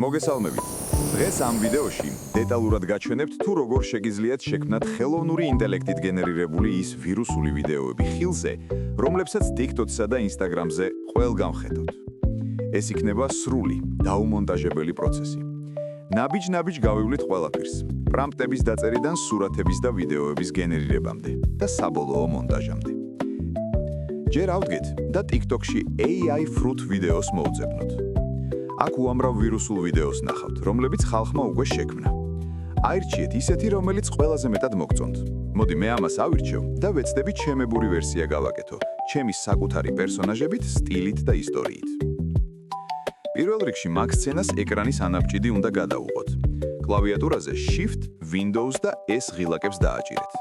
მოგესალმებით. დღეს ამ ვიდეოში დეტალურად გაჩვენებთ თუ როგორ შეგიძლიათ შექმნათ ხელოვნური ინტელექტით გენერირებული ის ვირუსული ვიდეოები ხილზე, რომლებსაც TikTok-სა და Instagram-ზე ყველგან ხედავთ. ეს იქნება სრული, დაუმონტაჟებელი პროცესი. ნაბიჯ-ნაბიჯ გავივლით ყველაფერს, პრამპტების დაწერიდან სურათების და ვიდეოების გენერირებამდე და საბოლოო მონტაჟამდე. ჯერ ავდგეთ და TikTok-ში AI fruit ვიდეოს მოვძებნოთ. აქ უამრავ ვირუსულ ვიდეოს ნახავთ, რომლებიც ხალხმა უკვე შექმნა. აირჩიეთ ისეთი, რომელიც ყველაზე მეტად მოგწონთ. მოდი მე ამას ავირჩევ და ვეცდები ჩემებური ვერსია გავაკეთო, ჩემი საკუთარი პერსონაჟებით, სტილით და ისტორიით. პირველ რიგში მაგ სცენას ეკრანის ანაბჭიდი უნდა გადაუღოთ. კლავიატურაზე Shift, Windows და S ღილაკებს დააჭირეთ.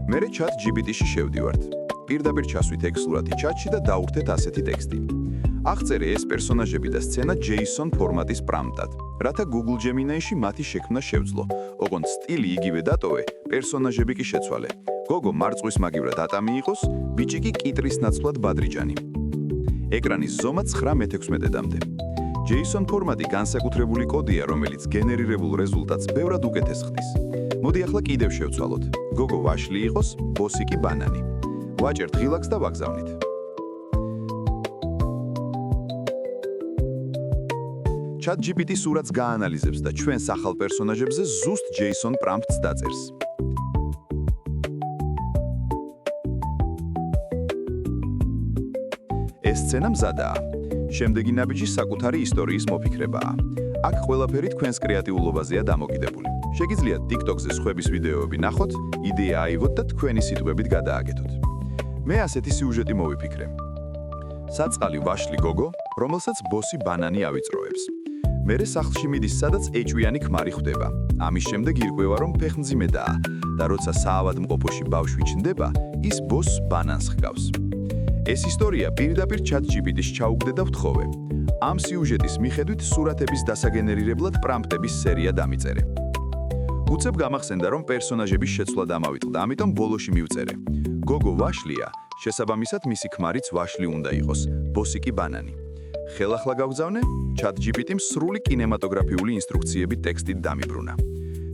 მერე ChatGPT-ში შევდივართ. პირდაპირ ჩასვით ეგ სურათი ჩატში და დავურთეთ ასეთი ტექსტი. აღწერე ეს პერსონაჟები და სცენა JSON ფორმატის პრამპტად, რათა Google Gemini-ში მათი შექმნა შევძლო. ოღონდ სტილი იგივე დატოვე, პერსონაჟები კი შეცვალე. გოგო მარწყვის მაგივრად ატამი იყოს, ბიჭი კი კიტრის ნაცვლად ბადრიჯანი. ეკრანის ზომა 9:16-მდე. JSON ფორმატი განსაკუთრებული კოდია, რომელიც გენერირებულ რეზულტატს ბევრად უკეთეს ხდის. მოდი ახლა კიდევ შევცვალოთ. გოგო ვაშლი იყოს, ბოსი კი ბანანი. ვაჭერთ ღილაკს და ვაგზავნით. ChatGPT სურათს გაანალიზებს და ჩვენს ახალ პერსონაჟებზე ზუსტ JSON პრამპტს დაწერს. ეს სცენა მზადაა. შემდეგი ნაბიჯი საკუთარი ისტორიის მოფიქრებაა. აქ ყველაფერი თქვენს კრეატიულობაზეა დამოკიდებული. შეგიძლიათ TikTok-ზე სხვების ვიდეოები ნახოთ, იდეა აიღოთ და თქვენი სიტყვებით გადააკეთოთ. მე ასეთი სიუჟეტი მოვიფიქრე. საწყალი ვაშლი გოგო, რომელსაც ბოსი ბანანი ავიწროებს. მერე სახლში მიდის, სადაც ეჭვიანი ქმარი ხვდება. ამის შემდეგ ირკვევა, რომ ფეხმძიმედაა და როცა საავადმყოფოში ბავშვი ჩნდება, ის ბოსს ბანანს ჰგავს. ეს ისტორია პირდაპირ ChatGPT-ში ჩაუგდე და ვთხოვე. ამ სიუჟეტის მიხედვით სურათების დასაგენერირებლად პრამპტების სერია დამიწერე. უცებ გამახსენდა, რომ პერსონაჟების შეცვლა დამავიწყდა, ამიტომ ბოლოში მივწერე. გოგო ვაშლია, შესაბამისად მისი ქმარიც ვაშლი უნდა იყოს, ბოსი კი ბანანი. ხელახლა გავგზავნე, ChatGPT-მ სრული კინემატოგრაფიული ინსტრუქციებით ტექსტით დამიბრუნა.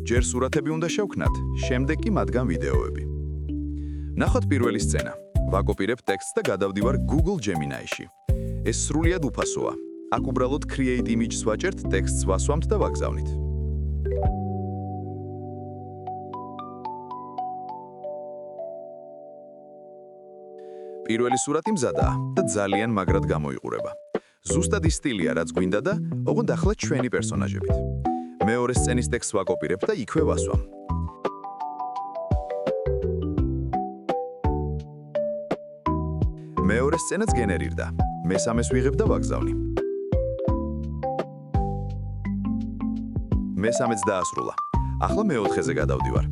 ჯერ სურათები უნდა შევქნათ, შემდეგ კი მათგან ვიდეოები. ნახოთ პირველი სცენა. ვაკოპირებ ტექსტს და გადავდივარ Google Gemini-ში. ეს სრულიად უფასოა. აქ უბრალოდ Create Image-ს ვაჭერთ, ტექსტს ვასვამთ და ვაგზავნით. პირველი სურათი მზადაა და ძალიან მაგრად გამოიყურება. ზუსტად ის სტილია, რაც გვინდა და ოღონდ ახლა ჩვენი პერსონაჟებით. მეორე სცენის ტექსტს ვაკოპირებ და იქვე ვასვამ. მეორე სცენაც გენერირდა. მესამეს ვიღებ და ვაგზავნი. მესამეც დაასრულა. ახლა მეოთხეზე გადავდივარ.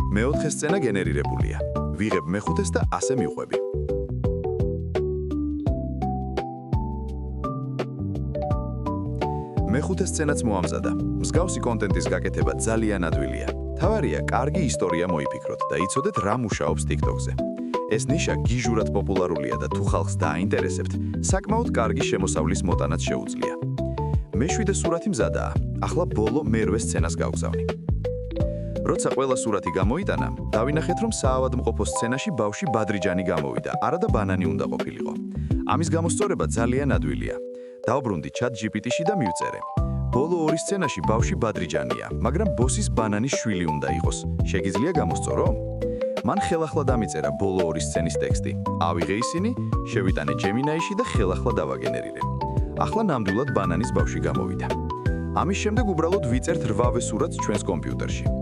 მეოთხე სცენა გენერირებულია. ვიღებ მეხუთეს და ასე მივყვები. მეხუთე სცენაც მოამზადა. მსგავსი კონტენტის გაკეთება ძალიან ადვილია. თავარია, კარგი ისტორია მოიფიქროთ და იცოდეთ რა მუშაობს TikTok-ზე. ეს ნიშა გიჟურად პოპულარულია და თუ ხალხს დააინტერესებთ, საკმაოდ კარგი შემოსავლის მოტანაც შეუძლია. მეშვიდე სურათი მზადაა. ახლა ბოლო მერვე სცენას გავგზავნი. როცა ყველა სურათი გამოიტანა, დავინახეთ, რომ საავადმყოფო სცენაში ბავშვი ბადრიჯანი გამოვიდა, არა და ბანანი უნდა ყოფილიყო. ამის გამოსწორება ძალიან ადვილია. დავბრუნდი ChatGPT-ში და მივწერე. ბოლო ორი სცენაში ბავშვი ბადრიჯანია, მაგრამ ბოსის ბანანის შვილი უნდა იყოს. შეგიძლია გამოსწორო? მან ხელახლა დამიწერა ბოლო ორი სცენის ტექსტი. ავიღე ისინი, შევიტანე Gemini-ში და ხელახლა დავაგენერირე. ახლა ნამდვილად ბანანის ბავშვი გამოვიდა. ამის შემდეგ უბრალოდ ვიწერთ 8 სურათს ჩვენს კომპიუტერში.